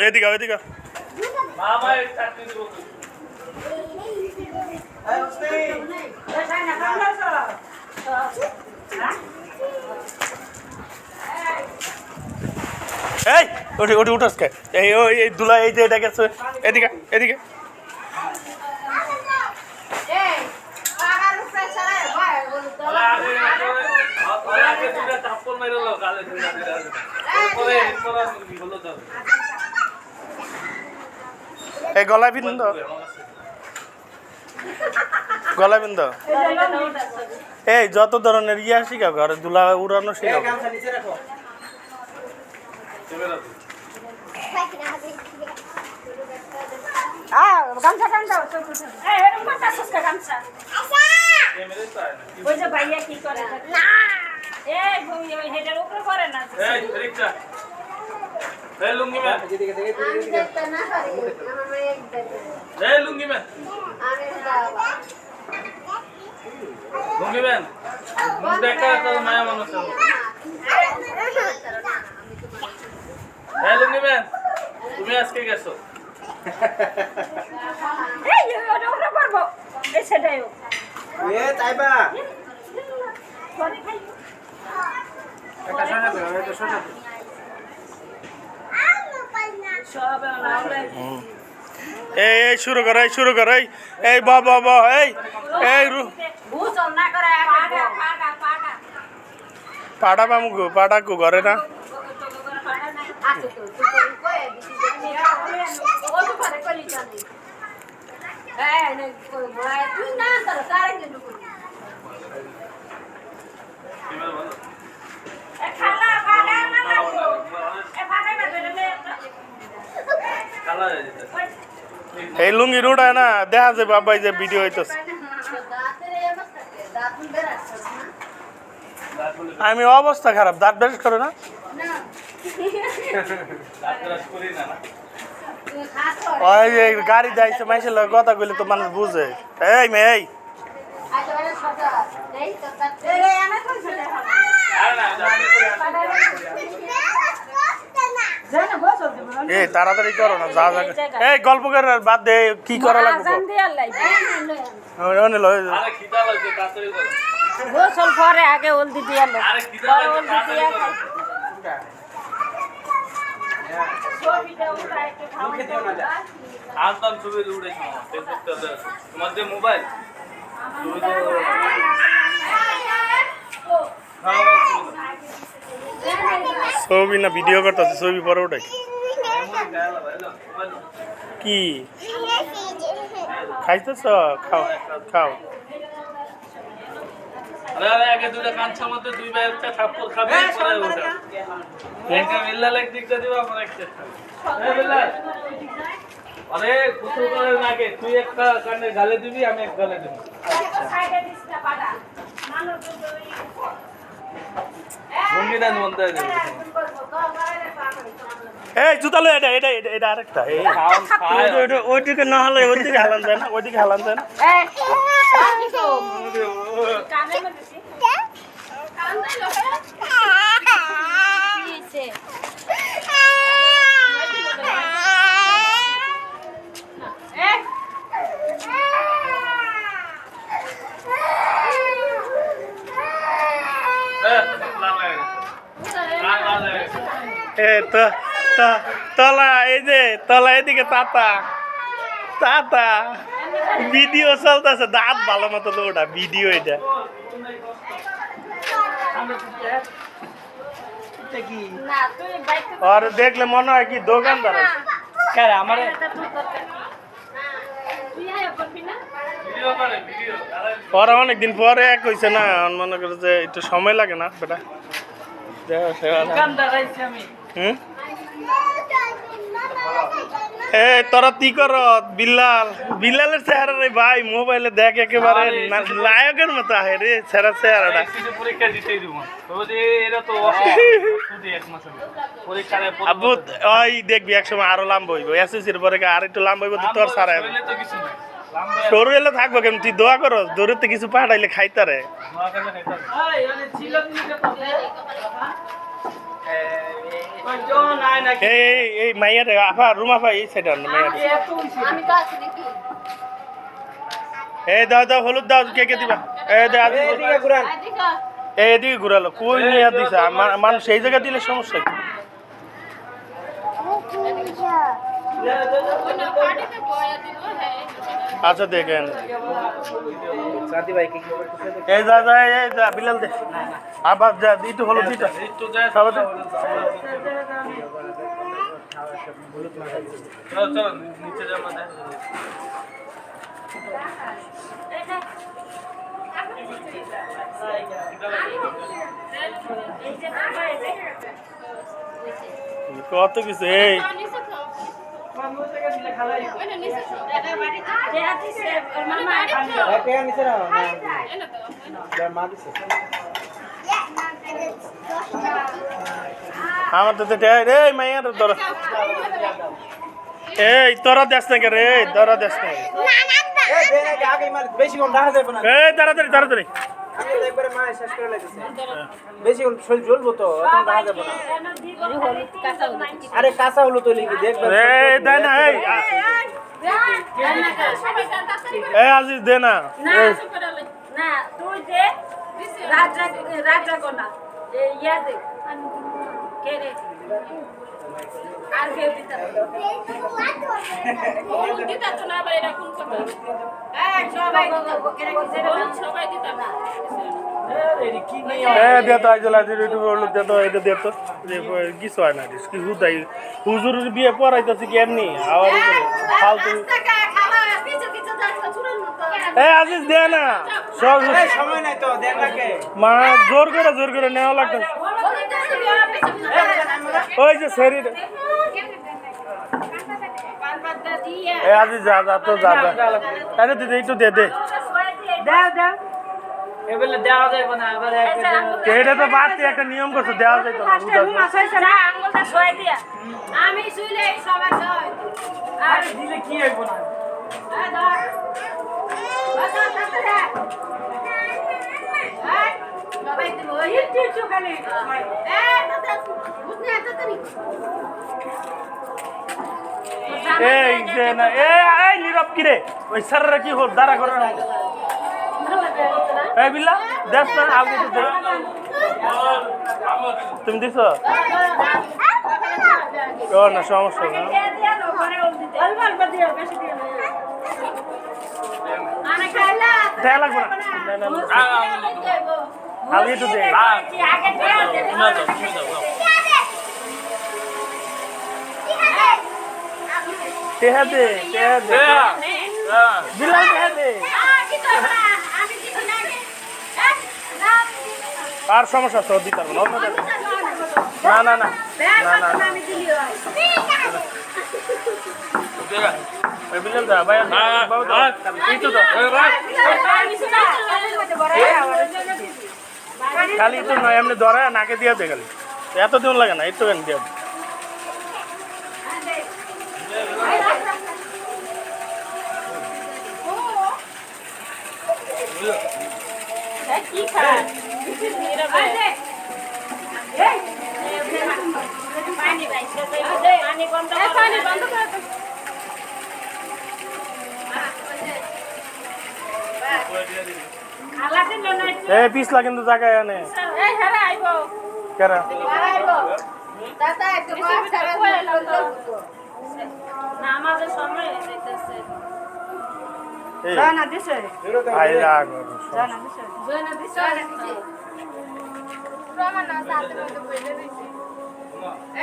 এদিকে এদিকে এই ওটি ওটি উঠাস কে এই এই দুলা এই যে এটা গেছে এদিকে এদিকে এই গলায় বিন্দ গলায় বিন্দ এই যত ধরনের ইয়া শিখাও ঘরে দুলা উড়ানো শিখাও लुंगी में लुंगी में लुंगी में देखा तो माया मनुष्य लुंगी में तुम्हें आज के कैसो ये ताइबा এই শুরু কর এই বাবা এই এই পাড়া বামুকু পাড়া কু ঘরে না এই লুঙ্গি রুড়ায় না দেখা যায় বাবাই যে ভিডিও হইতেছে আমি অবস্থা খারাপ দাঁত ব্রাশ করে না ওই যে গাড়ি যাইছে মাইসের লগে কথা কইলে তো মানুষ বুঝে এই মে এই এই তাড়াতাড়ি করো না যা যা এই গল্প করে বাদ দে কি করা লাগবে গোসল পরে আগে হলদি দিয়া লো পরে হলদি দিয়া আনতাম ছবি উড়েছি মধ্যে মোবাইল ছবি না ভিডিও করতেছে ছবি পরে ওটাই কি খাইতেছ খাও খাও अरे आगे दूसरा कांचा मत दुई बार একটা থাপ্পড় খাবে পরে ওঠা একটা মিল্লা লাগ দিক দিবা আমার একটা এই মিল্লা আরে কুতু করে নাকে তুই একটা কানে গালে দিবি আমি এক গালে দেব আচ্ছা সাইডে দিস না পাড়া মানো তো বঙ্গিটা নন্দা দেব এই জুতা লো এটা এটা এটা আরেকটা এই ওইদিকে না হলে ওইদিকে হালান যায় না ওইদিকে হালান যায় না এই তো কানে মধ্যে কান নাই লোকে কিছে তলা এই যে তলা এদিকে তাতা তাতা ভিডিও চলতেছে দাঁত ভালো মতো তো ওটা ভিডিও এটা আর দেখলে মনে হয় কি দোকানদার আছে আমার ভিডিও করে ভিডিও ওরা অনেকদিন পরে এক হয়েছে না, মনে করে যে একটু সময় লাগে না বেটা। হুম, এই তোরা কি কর? বিল্লালের চেহারা রে ভাই মোবাইলে দেখ একেবারে নায়কের মতো আহে রে চেহারাটা। পরীক্ষা দিতেই দিব এরা তো এক মাস পরীক্ষার আব্বু ওই দেখবি একসময় আরো লাম্বা হইব, এসএসসির পরে আর একটু লাম্বা হইব, তোর সারা তো কিছু নাই সরু এলে থাকবো কেমন? তুই দোয়া করো দৌড়তে কিছু পাঠাইলে খাইতারে। এই মাইয়া রে আফা রুম আফা এই সাইড আন মাইয়া রে। এই দাও দাও হলুদ দাও, কে কে দিবা? এই দে আদি এদিকে ঘুরান। এই এদিকে ঘুরালো কই নিয়ে দিছে মানুষ সেই জায়গা দিলে সমস্যা কি? আচ্ছা দেখেন সাদি ভাই কি এই যা যা এই যা বিলাল দে আবার যা একটু হলুদ দিটা একটু যায় খাবার দে। চলো চলো নিচে যাও না কত কিছু এই টাকা নিছে না মা দিছে আমার তো রে মাইয়ার তোরা এই তোরা দেশ না কে রে তোরা দেশ না এই বেনে আগে মাল বেশি কোন রাখা যাবে না এই তাড়াতাড়ি তাড়াতাড়ি আমি একবারে মা শেষ করে লাগছে বেশি কোন শরীর জ্বলবো তো এখন রাখা যাবে না আরে কাঁচা হলো তো লিখি দেখবে এই দে না এই আজিজ দে না না তুই দে রাজা কোনা ইয়া দে কে রে আর কেউ দিতে দে তো আইজলা দে তো এটা দে তো কিছু হয় না কি হুদাই হুজুর বিয়ে পড়াইতেছি কি এমনি আওয়াজ ফালতু আজিজ দে না সব সময় নাই তো দেন রাখে মা জোর করে নেওয়া লাগতেছে ওই যে শরীর এই আজি যা তো যা আরে দিদি একটু দে দাও দাও এবেলে দেওয়া যাবে না আবার এটা তো বাড়তি একটা নিয়ম করছে দেওয়া যায় তো না আঙ্গুলটা ছয় দিয়া আমি শুইলে সবাই ছয় আর দিলে কি হইব না এই ধর বাস তাতে এই সবাই দিব ইচ্ছু খালি এই তাতে বুঝনি তাড়াতাড়ি এই যে না এই নীরব কি রে ওই স্যাররা কি হল দাঁড়া করে না এই বিল্লা দেখ না আগে তো দে তুমি দিছো ও না সমস্যা না দেয়া লাগবে না আগে তো দে টেহা দে বিল্লা টেহা দে আর সমস্যা তো দিতে পারবো না না না বিল্লাল দা ভাই এই তো খালি তো নয় এমনি ধরা নাকে দিয়া দে খালি এত দিন লাগে না একটু দিয়া কি খায় পানি বন্ধ করে এ পিছলা কিন্তু জায়গায় আনে কেরা আমাদের সময় হইতেছে এই না দিছে আই রাগ জানা দিছে জানা দিছে প্রমাণ না সাথে মধ্যে বইলে দিছি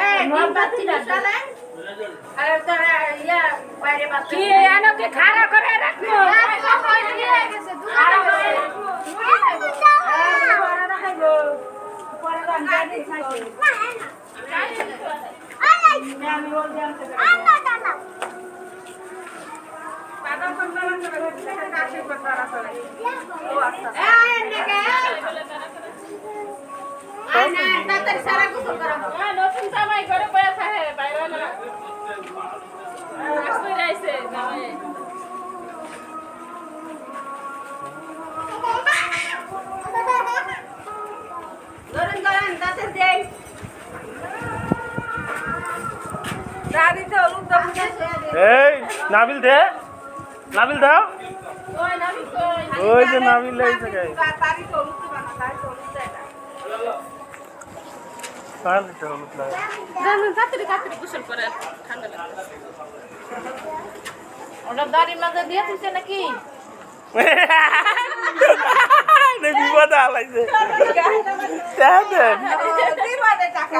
এই নিমবাতি দিছালে আরে তোরা ইয়া বাইরে বাতি কি এনো কে খাড়া করে রাখো তাড়াতাড়ি সারা গোসল করো নতুন জামাই ঘরে বসে থাকে বাইরে না আসলে যাইছে জামাই ধরেন ধরেন তাতে দেই দাদিতে হলুদ দাও এই নাবিল দে নাবিল দাও ওই নামি কই ওই যে নাবিল এই জায়গায় তারি তো হলুদ দিবা না তারি তো হলুদ দেয় না কার এটা হলুদ লাগে জানেন তাড়াতাড়ি তাড়াতাড়ি গোসল করে ঠান্ডা লাগে ওটা দাড়ির মাঝে দিয়ে দিছে নাকি নে বিপদ আলাইছে দেন দিবা দে টাকা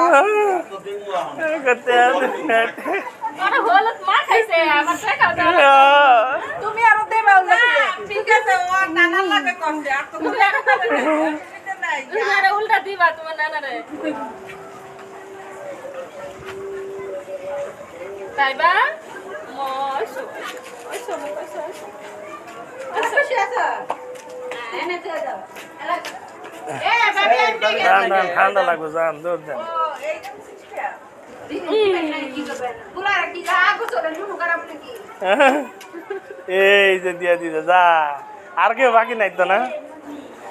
করতে ওটা হলুদ মা খাইছে আমার টাকা দাও তুমি আরো দেবা না ঠিক আছে ও নানা লাগে করতে আর তো তুমি আর নাই তুমি আরে উল্টা দিবা তোমার নানারে তাইবা ওইসো ওইসো ওইসো খুশি আছো এনে তো দাও এ বাবা এমনি জান জান ঠান্ডা লাগবে জান দৌড় যান ও এইটা বুঝছিস কি করবেন বুলার কি যা গোসলে নুনু খারাপ নাকি এই যে দিয়া দিছে যা আর কেউ বাকি নাই তো না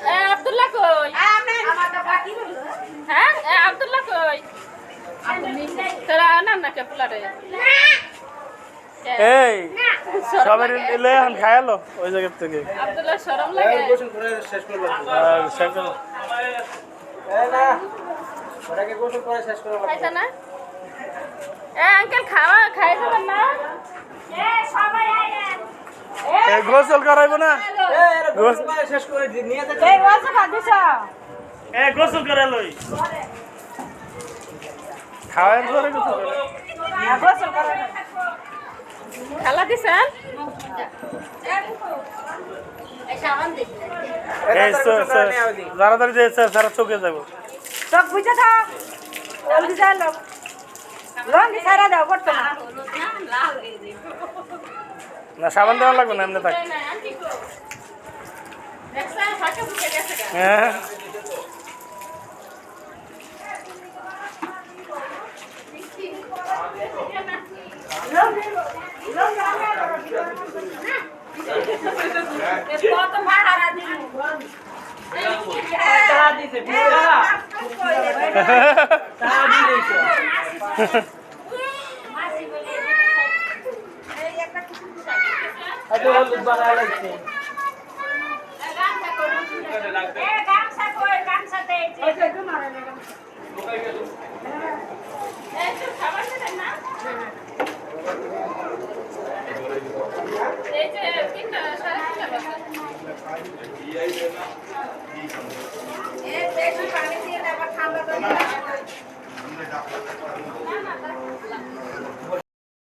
এ আব্দুল্লাহ কই আমারটা বাকি রইল হ্যাঁ এ আব্দুল্লাহ কই তোরা নাম না কে পুলারে এই সবাই এলে এখন খায়ালো ওই জায়গা থেকে আব্দুল্লাহ শরম লাগে গোসল করে শেষ করবো আর সেটা না ওটাকে গোসল করে শেষ করবো খাইছে না এ আঙ্কেল খাওয়া খাই যাবেন না এ সবাই আইলেন এই গোসল করাইবো না গোসল করে শেষ করে নিয়ে যেতে এই ওয়াসা দিছ এ গোসল করে লই খাওয়ার পরে গোসল করে গোসল করো খালা দিছেন এই সাবান দে এই তাড়াতাড়ি যে সারা চোখে যাবো সব বুঝে থাক জলদি যা লোক লঙ্গি সারা দাও করতে না লাল হয়ে যাবে না সাবান দেওয়া লাগবে না এমনি থাক না আন্টি কো দেখছেন ফাঁকে ফুটে গেছে গা হ্যাঁ কত ভাড়া দিন টাকা দিছে টাকা টাকা দিয়েছে আজ হলুদ বানায় লাগছে গামছা কই গামছা দে এই তো খাবার দেন না এই যে 3টা 3:30 বাজে এ বেশি পানি দিয়ে আবার ঠান্ডা করে